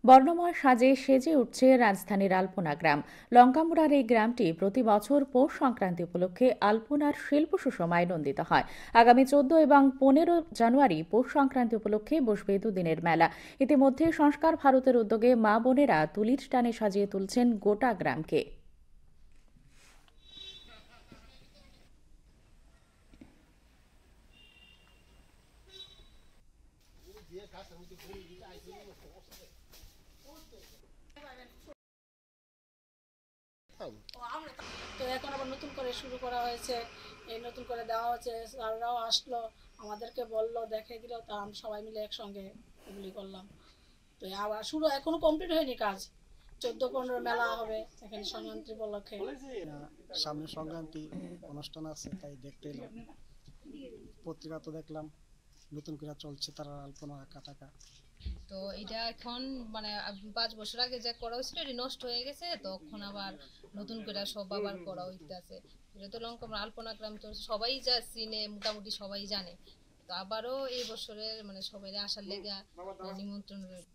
বর্ণময় সাজে সেজে উঠছে রাজধানীর আলপনা গ্রাম। লঙ্কামুড়ার এই গ্রামটি প্রতি বছর পৌষ সংক্রান্তি উপলক্ষে আলপনার শিল্প সুষমায় নন্দিত হয়। আগামী 14 এবং 15 জানুয়ারি পৌষ সংক্রান্তি উপলক্ষে বসবে দুদিনের মেলা। ইতিমধ্যে সংস্কার ভারতের উদ্যোগে মা বোনেরা তুলির টানে সাজিয়ে তুলছেন গোটা গ্রামকে। তো এখন আবার নতুন করে শুরু করা হয়েছে, এই নতুন করে দেওয়া হচ্ছে। স্যাররাও আসলো, আমাদেরকে বললো, দেখিয়ে দিল, তা আমরা সবাই মিলে একসঙ্গে এগুলি করলাম। তো আবার শুরু এখনো কমপ্লিট হয়নি কাজ। 14-15 মেলা হবে এখানে সংক্রান্তি উপলক্ষে। সামনে সংক্রান্তি অনুষ্ঠান আছে, তাই দেখতে এলাম। পত্রিকা তো দেখলাম নতুন করে চলছে তারা আলপনা আঁকা টাকা। তো এটা এখন মানে 5 বছর আগে যা করা হয়েছিল এটা নষ্ট হয়ে গেছে, তখন আবার নতুন করে সব আবার করা হইতেছে। এটা তো লঙ্কা আলপনা গ্রাম তো সবাই যা চিনে, মোটামুটি সবাই জানে। তো আবারও এই বছরের মানে সবাই আসার লেগে নিমন্ত্রণ রইল।